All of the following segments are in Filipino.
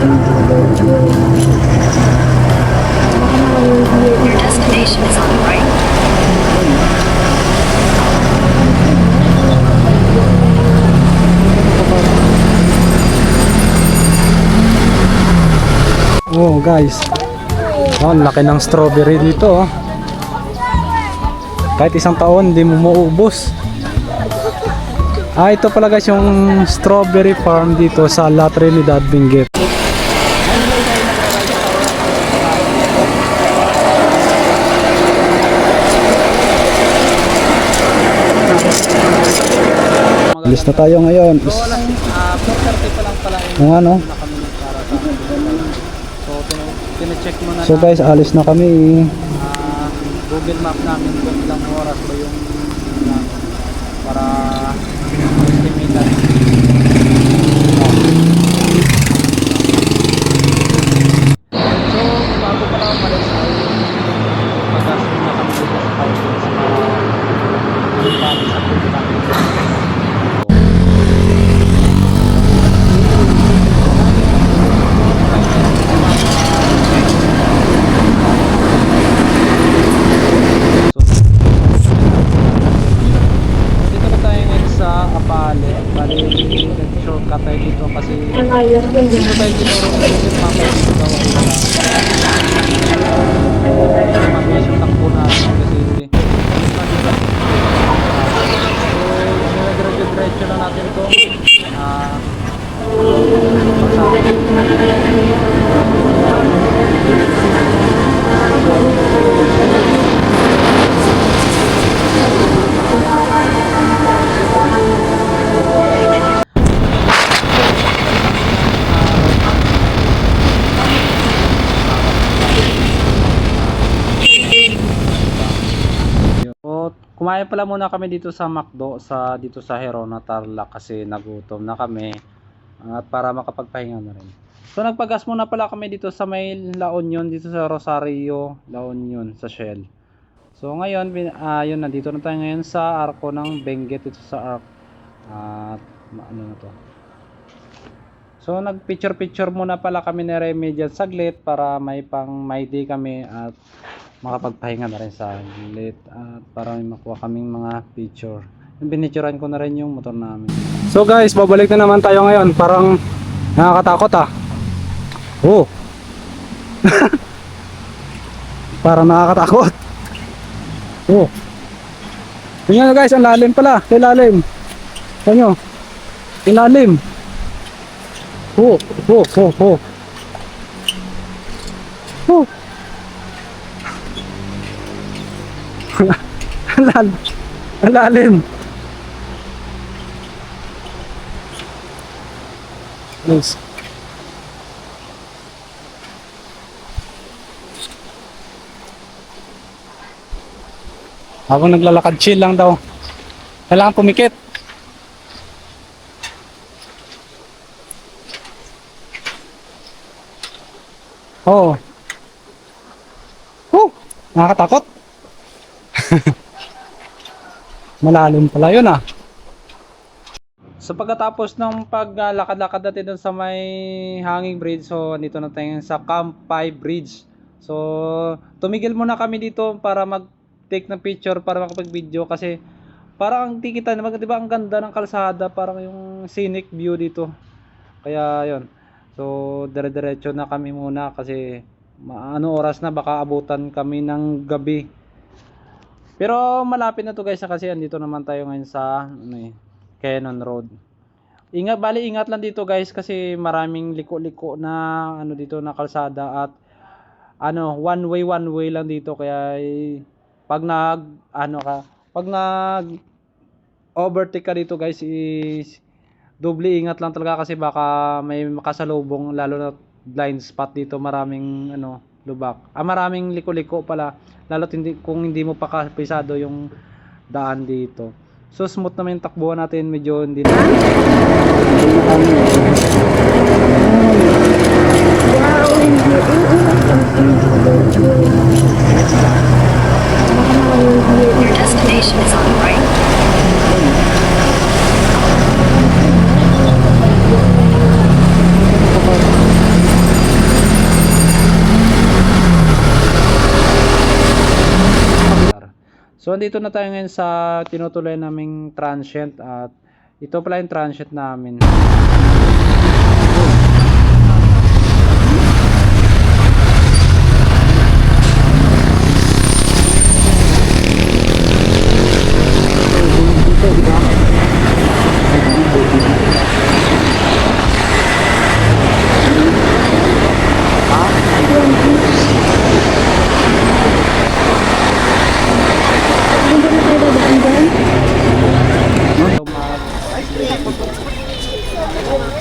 Your destination is on the right. Oh guys, oh, ang laki ng strawberry dito, oh. Kahit isang taon hindi mo mauubos. Ito pala guys yung strawberry farm dito sa La Trinidad, Benguet. Alis na tayo ngayon. So, 4:30 pa lang pala Kung ano. na kami para sa So, tine-check mo na So guys, alis na kami. Google Map namin kung ilang oras ba yung para estimate natin. So, bago pa lang malis ay mag-asin na kami dito sa Philippines para sa Philippines. Shortcut tayo dito kasi dito tayo tinuro ng Google Map dito daw ay wala mag-issue takbo natin kasi diretso na natin ito kumain pala muna kami dito sa McDo dito sa Herona, Tarlac kasi nagutom na kami at para makapagpahinga na rin. So nagpagas muna pala kami dito sa may La Union, dito sa Rosario, La Union sa Shell. So ngayon yun, nandito na tayo ngayon sa arko ng Benguet dito sa ark at ano na to. So nagpicture muna pala kami ni Remy dyan saglit para may day kami at makapagpahinga na rin sa saglit at para may makuha kaming mga picture. Binituran ko na rin yung motor namin. So guys, babalik na naman tayo ngayon. Parang nakakatakot ah. Oh. Parang nakakatakot. Oh. Tingnan nyo guys, ang lalim pala. Ilalim. Tingnan nyo. Ilalim. Oh, oh, oh, oh. Oh. Ang lalim. Nice. Habang naglalakad, chill lang daw. Kailangan pumikit. Oo. Nakakatakot. Malalim pala yun ah. So pagkatapos ng paglakad-lakad natin dun sa may hanging bridge, so dito na tayo sa Camp 5 Bridge. So tumigil muna kami dito para mag-take ng picture, para makapag-video kasi parang ang tikita naman, di ba ang ganda ng kalsada, parang yung scenic view dito. Kaya yon. So dire-diretso na kami muna kasi ano oras na, baka abutan kami ng gabi. Pero malapit na to guys kasi andito naman tayo ngayon sa Cannon Road. Ingat lang dito guys kasi maraming liko-liko na dito na kalsada at one way lang dito kaya pag nag overtake ka dito guys is doble ingat lang talaga kasi baka may makasalubong, lalo na blind spot dito, maraming lubak. Maraming liko-liko pala, lalo kung hindi mo pa kapisado yung daan dito. So smooth naman yung takbuhan natin, medyo hindi na. Your destination is on the right. So andito na tayo ngayon sa tinutuloy naming transient at ito pala yung transient namin.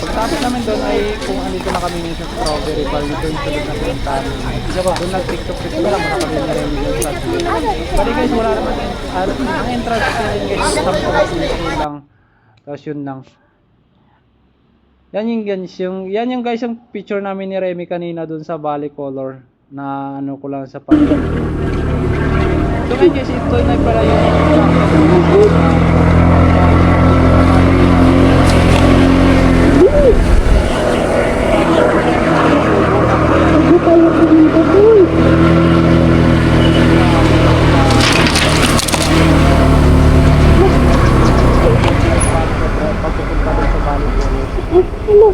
Pagtapos namin doon ay kung andito na kami ngayon sa strawberry farm, ito yung sunod na pinuntahan. Doon nag-tiktok lang mga kami na rin yung start. Bali guys, wala naman ang entrance natin guys, 10 lang. Tapos yun lang. Yan yung guys, yan yung guys yung picture namin ni Remy kanina doon sa Valley Color na ano ko lang sa pag. So ngayon guys, ito na pala yung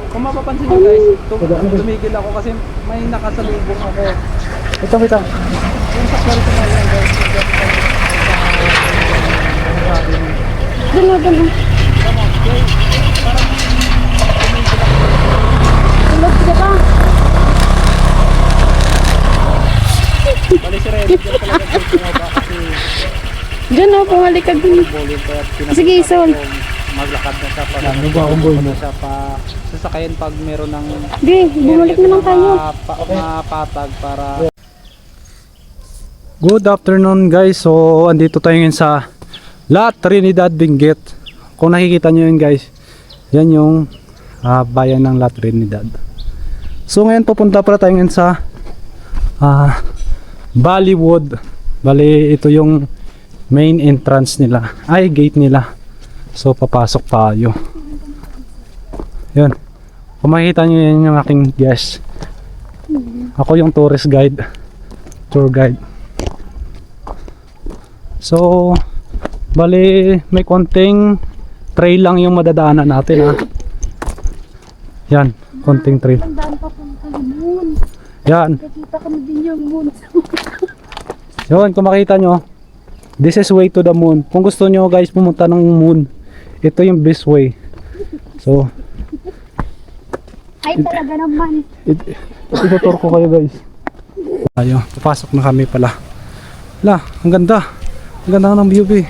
kung mapapansin nyo guys, tumigil ako kasi may nakasalubong ako. Ito. Yung sa kwarto na yan guys, bali si Red, dyan talaga bumaba kasi Diyan o, pumalikad din. bulin kaya Sige, Sol. maglakad na siya para siya pa sasakayan pag meron ng Sige, bumalik na lang tayo. patag para Good afternoon guys. So andito tayo ngayon sa La Trinidad Benguet. Kung nakikita nyo yun guys, yan yung bayan ng La Trinidad. So ngayon pupunta pala tayo ngayon sa Bollywood. Bali ito yung main entrance nila, ay gate nila. So papasok tayo. Yun. Kung makikita nyo yan yung aking guest. Ako yung tourist guide, tour guide. So bali may konting trail lang yung madadaanan natin ha. Yan, konting trail. Tandaan pa kung moon. Yan. Nakita kami din yung moon. Yun, kung makita nyo, this is way to the moon. Kung gusto nyo guys pumunta ng moon, ito yung best way. So Ay talaga naman. itutur ko kayo guys. Ayo, papasok na kami pala. La, ang ganda. Ang ganda ng view eh.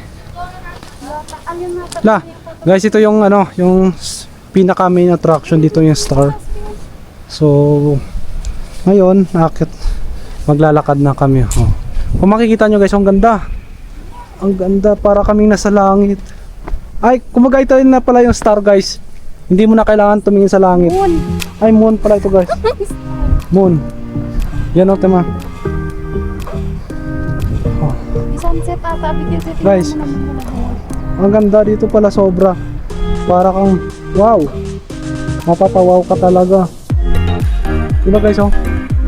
La, guys, ito yung ano, yung pinaka main attraction dito yung star. So ngayon, maglalakad na kami. Oh. Kung makikita nyo guys, ang ganda. Ang ganda, para kaming nasa langit. Ay, kumagay tayo na pala yung star guys. Hindi mo na kailangan tumingin sa langit. Moon. Ay, moon pala ito guys. Moon. Yan o, tema. Oh. Sunset ata. Bigyan Guys, ang ganda dito pala sobra. Para kang, wow. Mapapawaw ka talaga. Diba guys oh?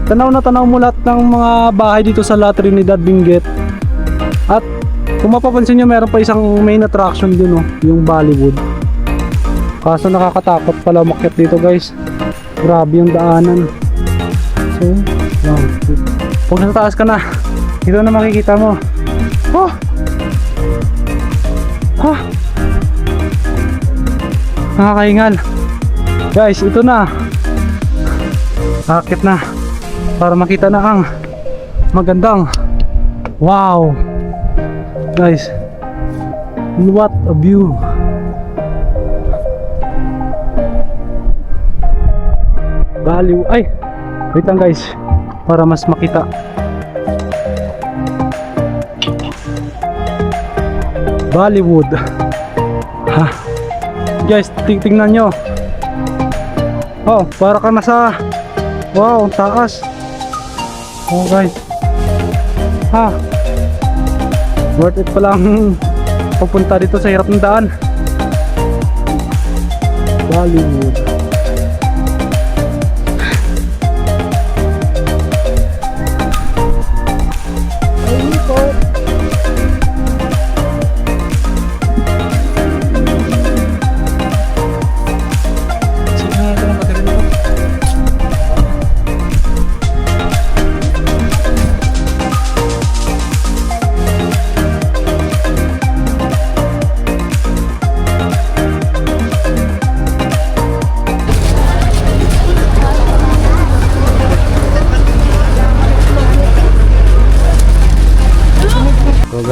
Tanaw na tanaw mo lahat ng mga bahay dito sa La Trinidad Benguet. At kung mapapansin nyo, meron pa isang main attraction din oh, yung Bollywood. Kaso nakakatakot pala umakyat dito guys. Grabe yung daanan. So, wow. Kung nasa taas ka na, dito na makikita mo. Oh! Oh! Nakakaingal. Guys, ito na. Akit na. Para makita na ang magandang. Wow! Guys, what a view. Baliw. Ay! Wait lang guys. Para mas makita. Bollywood. Ha. Guys, tingnan nyo. Oh, para ka nasa wow, taas. Oh guys. Ha. Worth it palang pupunta dito sa hirap ng daan. Bollywood.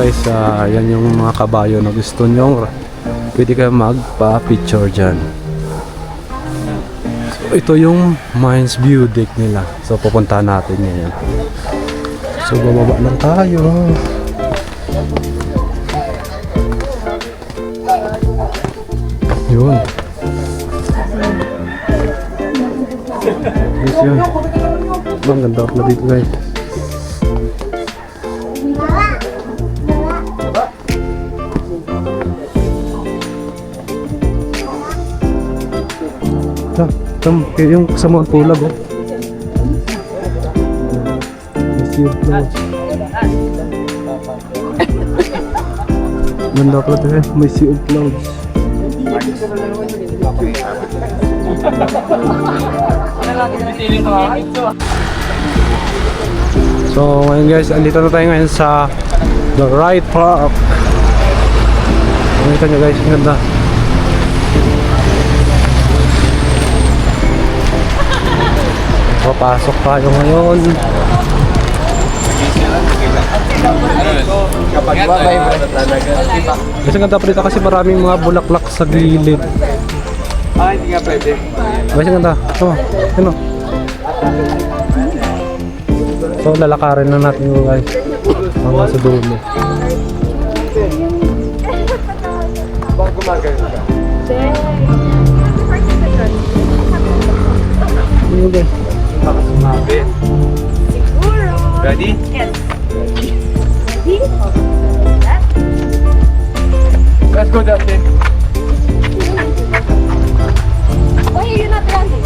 guys, yan yung mga kabayo na gusto nyo. Pwede kayo magpa-picture dyan. So, ito yung Mines View deck nila. So pupuntahan natin ngayon. So bababa lang tayo. Yun. Yes, yun. Ang ganda ako na dito guys. Yung kasama ang tulag oh. Yes, yun. Ganda pala ito eh. May sea of clouds. So ngayon guys, andito na tayo ngayon sa The Right Park. Nakita nyo guys, ganda. Papasok tayo ngayon. Kasi ganda pa dito kasi maraming mga bulaklak sa gilid. Hindi nga pwede. Kasi ganda. Oh, ano? So lalakarin na natin yung guys. Hanggang sa dulo. Bang gumagano ka? Ano guys? Baka sumabi. Siguro. Ready? Yes. Let's go, Dustin. Why are you not running?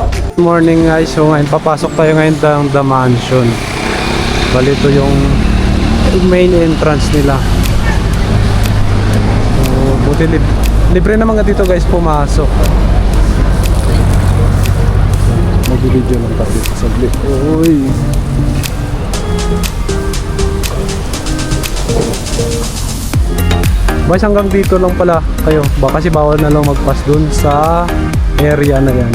Good morning guys. So ngayon papasok tayo ngayon ng The Mansion. Bali ito yung main entrance nila. So buti libre naman nga dito guys pumasok. Mag-video lang tayo sa saglit. Uy. Guys, hanggang dito lang pala kayo. Baka kasi bawal na lang magpas dun sa area na yan.